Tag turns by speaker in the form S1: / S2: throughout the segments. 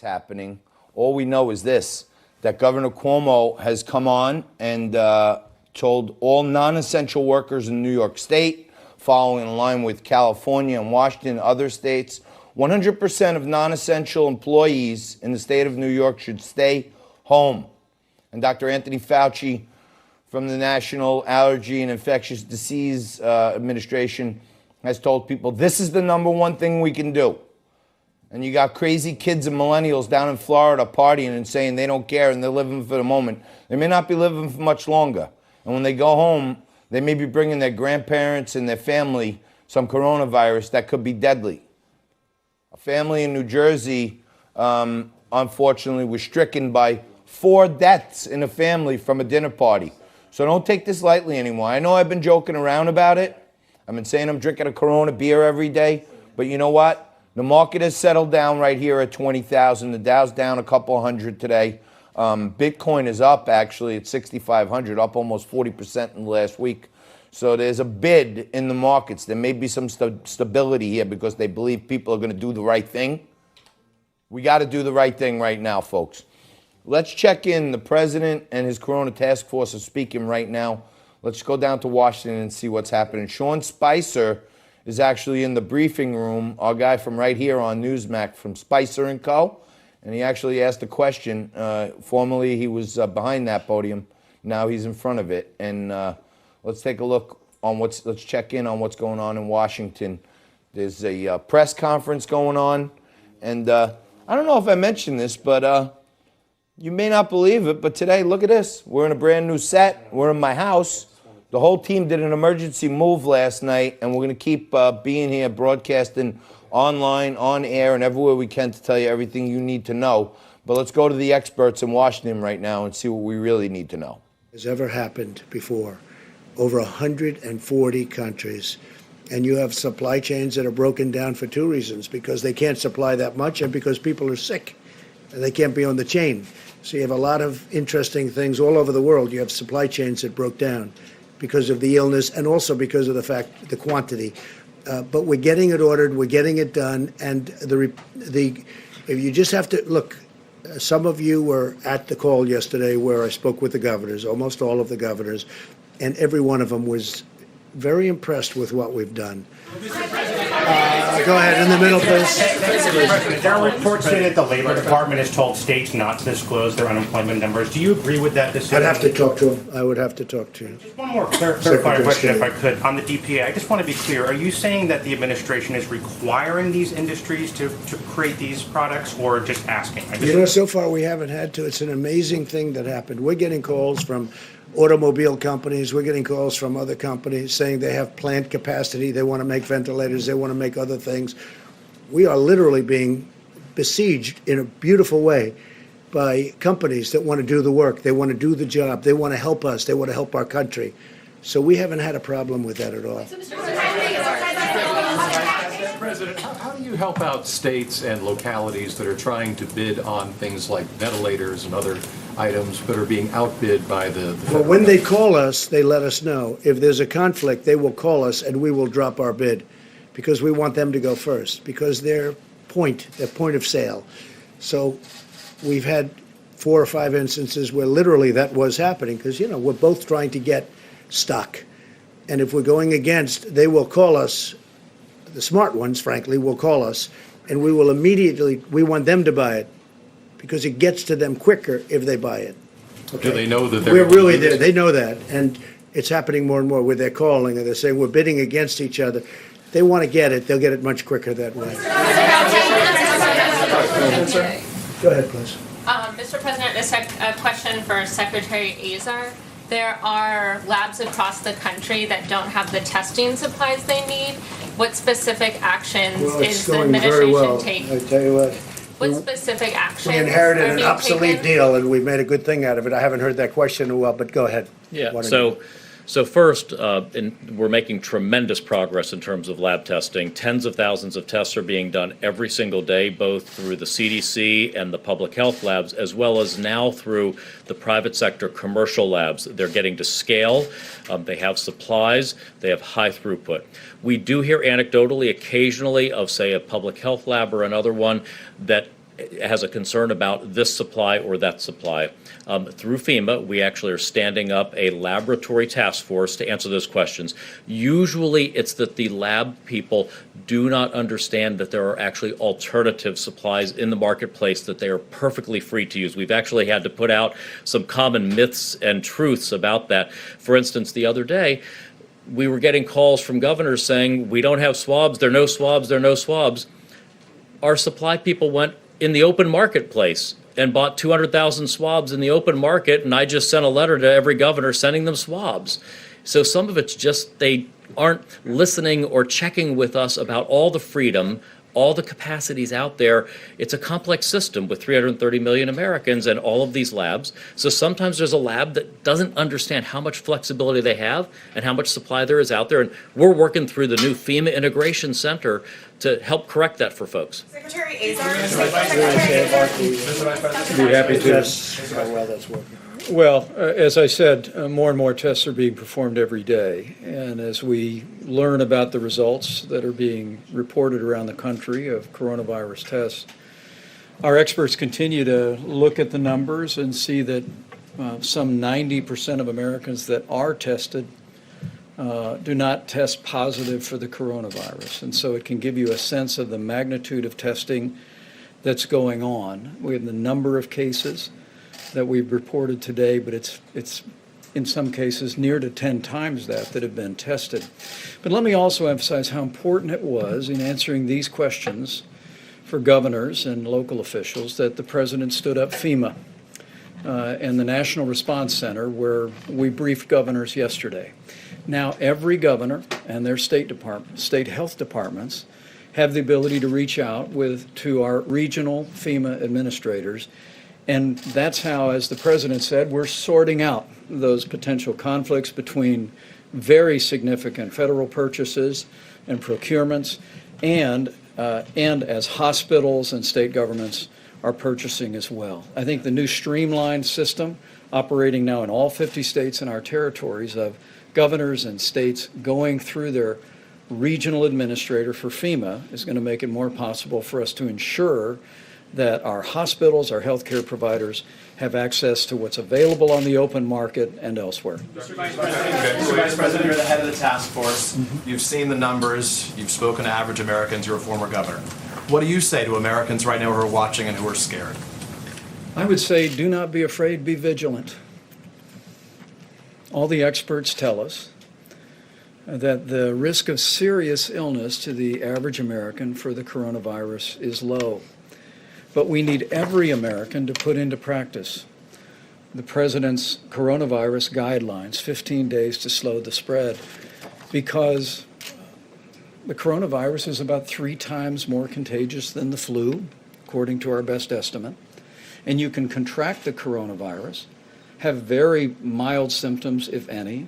S1: happening. All we know is this, that Governor Cuomo has come on and told all non-essential workers in New York State, following in line with California and Washington and other states, 100% of non-essential employees in the state of New York should stay home. And Dr. Anthony Fauci from the National Allergy and Infectious Disease Administration has told people this is the number one thing we can do. And you got crazy kids and millennials down in Florida partying and saying they don't care and they're living for the moment. They may not be living for much longer. And when they go home, they may be bringing their grandparents and their family some coronavirus that could be deadly. A family in New Jersey, unfortunately, was stricken by 4 deaths in a family from a dinner party. So don't take this lightly anymore. I know I've been joking around about it. I've been saying I'm drinking a Corona beer every day. But you know what? The market has settled down right here at 20,000. The Dow's down a couple hundred today. Bitcoin is up, actually, at 6,500, up almost 40% in the last week. So there's a bid in the markets. There may be some stability here because they believe people are going to do the right thing. We got to do the right thing right now, folks. Let's check in. The president and his Corona task force are speaking right now. Let's go down to Washington and see what's happening. Sean Spicer is actually in the briefing room, our guy from right here on Newsmax from Spicer & Co. And he actually asked a question. Formerly, he was behind that podium. Now he's in front of it. And let's take a look on let's check in on what's going on in Washington. There's a press conference going on. And I don't know if I mentioned this, but you may not believe it, but today, look at this. We're in a brand new set. We're in my house. The whole team did an emergency move last night, and we're going to keep being here, broadcasting online, on air, and everywhere we can to tell you everything you need to know. But let's go to the experts in Washington right now and see what we really need to know.
S2: Has ever happened before. Over 140 countries. And you have supply chains that are broken down for 2 reasons, because they can't supply that much and because people are sick and they can't be on the chain. So you have a lot of interesting things all over the world. You have supply chains that broke down because of the illness and also because of the quantity. But we're getting it ordered, we're getting it done, and if you just have to look. Some of you were at the call yesterday where I spoke with the governors, almost all of the governors, and every one of them was very impressed with what we've done. Go ahead, in the middle, please.
S3: There are reports say that the Labor Department has told states not to disclose their unemployment numbers. Do you agree with that decision?
S2: I'd have to talk to him. I would have to talk to him.
S3: Just one more clarifying question, if I could. On the DPA, I just want to be clear. Are you saying that the administration is requiring these industries to create these products, or just asking?
S2: So far we haven't had to. It's an amazing thing that happened. We're getting calls from automobile companies. We're getting calls from other companies saying they have plant capacity. They want to make ventilators. They want to make other things. We are literally being besieged in a beautiful way by companies that want to do the work. They want to do the job. They want to help us. They want to help our country. So we haven't had a problem with that at all.
S4: President, how do you help out states and localities that are trying to bid on things like ventilators and other items but are being outbid by the
S2: Well, when they call us, they let us know. If there's a conflict, they will call us and we will drop our bid because we want them to go first, because their point of sale. So we've had 4 or 5 instances where literally that was happening because, we're both trying to get stock. And if we're going against, they will call us. The smart ones, frankly, will call us, and we will immediately, we want them to buy it because it gets to them quicker if they buy it.
S4: Okay? Do they know that
S2: we're really there? They know that, and it's happening more and more where they're calling and they're saying we're bidding against each other. They want to get it. They'll get it much quicker that way. Go ahead, please.
S5: Mr. President, this is a question for Secretary Azar. There are labs across the country that don't have the testing supplies they need. What specific actions is the administration taking?
S2: I tell you what.
S5: What specific actions?
S2: We inherited an obsolete deal, and we've made a good thing out of it. I haven't heard that question in a while, but go ahead.
S6: Yeah. So first, we're making tremendous progress in terms of lab testing. Tens of thousands of tests are being done every single day, both through the CDC and the public health labs, as well as now through the private sector commercial labs. They're getting to scale. They have supplies. They have high throughput. We do hear anecdotally occasionally of, say, a public health lab or another one that has a concern about this supply or that supply. Through FEMA, we actually are standing up a laboratory task force to answer those questions. Usually, it's that the lab people do not understand that there are actually alternative supplies in the marketplace that they are perfectly free to use. We've actually had to put out some common myths and truths about that. For instance, the other day, we were getting calls from governors saying, we don't have swabs, there are no swabs, there are no swabs. Our supply people went in the open marketplace and bought 200,000 swabs in the open market, and I just sent a letter to every governor sending them swabs. So some of it's just they aren't listening or checking with us about all the freedom, all the capacities out there. It's a complex system with 330 million Americans and all of these labs. So sometimes there's a lab that doesn't understand how much flexibility they have and how much supply there is out there. And we're working through the new FEMA Integration Center to help correct that for folks.
S7: Secretary Azar.
S8: Be happy to.
S2: That's how well that's working.
S8: Well, as I said, more and more tests are being performed every day. And as we learn about the results that are being reported around the country of coronavirus tests, our experts continue to look at the numbers and see that some 90% of Americans that are tested do not test positive for the coronavirus. And so it can give you a sense of the magnitude of testing that's going on. We have the number of cases that we've reported today, but it's in some cases near to 10 times that have been tested. But let me also emphasize how important it was in answering these questions for governors and local officials that the President stood up FEMA and the National Response Center, where we briefed governors yesterday. Now every governor and their state health departments have the ability to reach out to our regional FEMA administrators. And that's how, as the President said, we're sorting out those potential conflicts between very significant federal purchases and procurements and as hospitals and state governments are purchasing as well. I think the new streamlined system operating now in all 50 states and our territories of governors and states going through their regional administrator for FEMA is going to make it more possible for us to ensure that our hospitals, our healthcare providers have access to what's available on the open market and elsewhere.
S9: Mr. Vice President, you're the head of the task force. You've seen the numbers. You've spoken to average Americans. You're a former governor. What do you say to Americans right now who are watching and who are scared?
S8: I would say do not be afraid, be vigilant. All the experts tell us that the risk of serious illness to the average American for the coronavirus is low. But we need every American to put into practice the President's coronavirus guidelines, 15 days to slow the spread, because the coronavirus is about 3 times more contagious than the flu, according to our best estimate. And you can contract the coronavirus, have very mild symptoms, if any,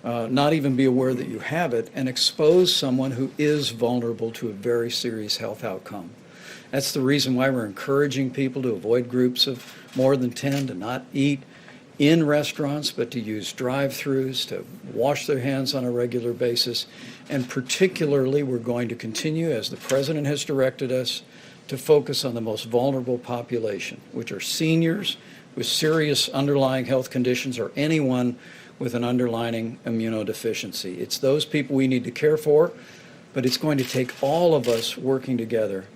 S8: not even be aware that you have it, and expose someone who is vulnerable to a very serious health outcome. That's the reason why we're encouraging people to avoid groups of more than 10, to not eat in restaurants, but to use drive-thrus, to wash their hands on a regular basis. And particularly, we're going to continue, as the President has directed us, to focus on the most vulnerable population, which are seniors with serious underlying health conditions or anyone with an underlying immunodeficiency. It's those people we need to care for, but it's going to take all of us working together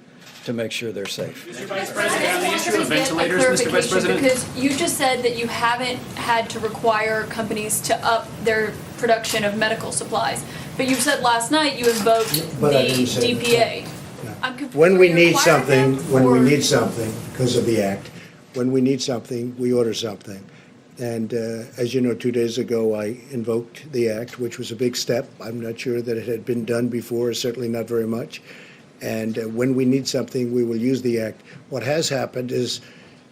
S8: to make sure they're safe.
S7: Mr. Vice President, on the issue of ventilators, Mr. Vice President. Because you just said that you haven't had to require companies to up their production of medical supplies. But you said last night you invoked the DPA. I'm confused.
S2: When we need
S7: Require them
S2: something, because of the act, when we need something, we order something. And as you know, 2 days ago, I invoked the act, which was a big step. I'm not sure that it had been done before, certainly not very much. And when we need something, we will use the act. What has happened is,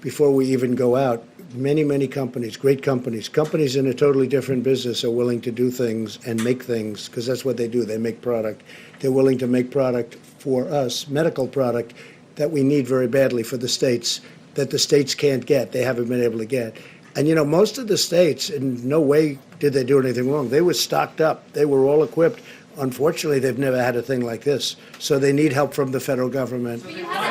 S2: before we even go out, many companies, great companies in a totally different business are willing to do things and make things, because that's what they do. They make product. They're willing to make product for us, medical product, that we need very badly for the states, that the states can't get, they haven't been able to get. And, you know, most of the states, in no way did they do anything wrong. They were stocked up. They were all equipped. Unfortunately, they've never had a thing like this. So they need help from the federal government.
S7: But you have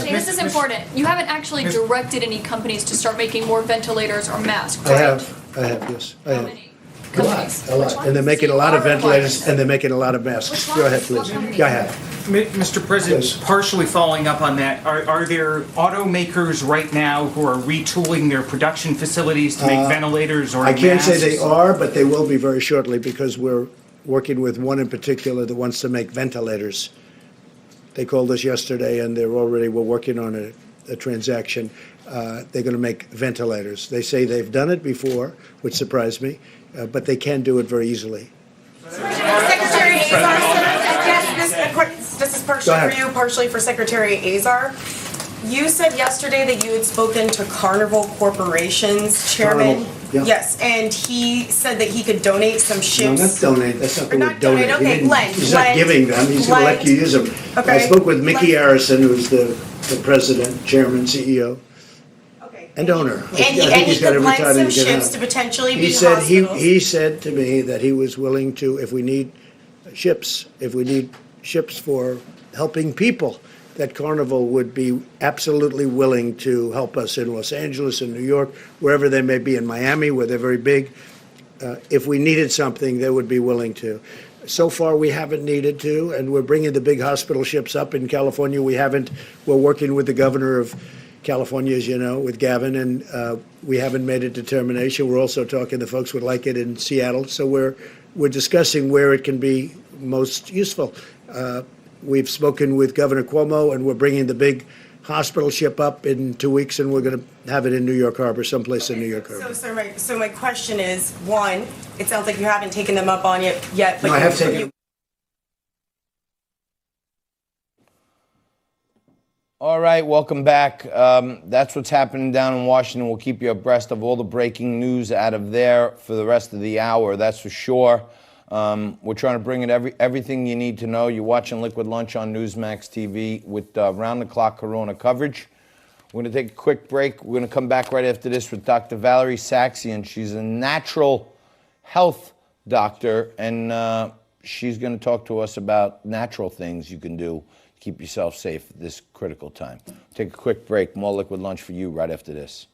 S7: This is important. You haven't actually directed any companies to start making more ventilators or masks,
S2: I
S7: right?
S2: have, yes, I
S7: How
S2: have.
S7: many companies?
S2: A lot, and they're making a lot of ventilators, and they're making a lot of masks. Go ahead, please. Yeah, I have.
S10: Mr. President,
S2: Yes.
S10: partially following up on that, are there automakers right now who are retooling their production facilities to make ventilators or
S2: I can't say they
S10: masks?
S2: are, but they will be very shortly because we're working with one in particular that wants to make ventilators. They called us yesterday and we're working on a transaction. They're going to make ventilators. They say they've done it before, which surprised me, but they can do it very easily.
S11: Secretary Azar, yes, this is
S2: Go
S11: partially
S2: ahead.
S11: for you, partially for Secretary Azar. You said yesterday that you had spoken to Carnival Corporation's chairman.
S2: Carnival, yeah.
S11: Yes, and he said that he could donate some
S2: No,
S11: ships.
S2: not donate, that's not the
S11: Or
S2: word
S11: not donate,
S2: donate. He
S11: okay,
S2: didn't-
S11: lend,
S2: He's not
S11: lend,
S2: giving them, he's going to let
S11: lend.
S2: you use them. I
S11: Okay.
S2: spoke with Mickey
S11: Lend.
S2: Arison, who's the president, chairman, CEO,
S11: Okay.
S2: and owner. I
S11: And
S2: think
S11: he
S2: he's got
S11: could
S2: every
S11: lend
S2: title
S11: some
S2: he can
S11: ships
S2: have.
S11: to potentially
S2: He
S11: be
S2: said,
S11: hospitals.
S2: he said to me that he was willing to, if we need ships for helping people, that Carnival would be absolutely willing to help us in Los Angeles, in New York, wherever they may be, in Miami, where they're very big. If we needed something, they would be willing to. So far, we haven't needed to, and we're bringing the big hospital ships up in California. We're working with the governor of California, as you know, with Gavin, and we haven't made a determination. We're also talking to folks who would like it in Seattle, so we're discussing where it can be most useful. We've spoken with Governor Cuomo, and we're bringing the big hospital ship up in 2 weeks, and we're going to have it in New York Harbor, someplace in New York Harbor.
S11: So my question is, one, it sounds like you haven't taken them up on it yet, but
S2: No, I have taken.
S1: All right, welcome back. That's what's happening down in Washington. We'll keep you abreast of all the breaking news out of there for the rest of the hour, that's for sure. We're trying to bring in everything you need to know. You're watching Liquid Lunch on Newsmax TV with round-the-clock Corona coverage. We're going to take a quick break. We're going to come back right after this with Dr. Valerie Saxian. She's a natural health doctor, and she's going to talk to us about natural things you can do to keep yourself safe at this critical time. Take a quick break. More Liquid Lunch for you right after this.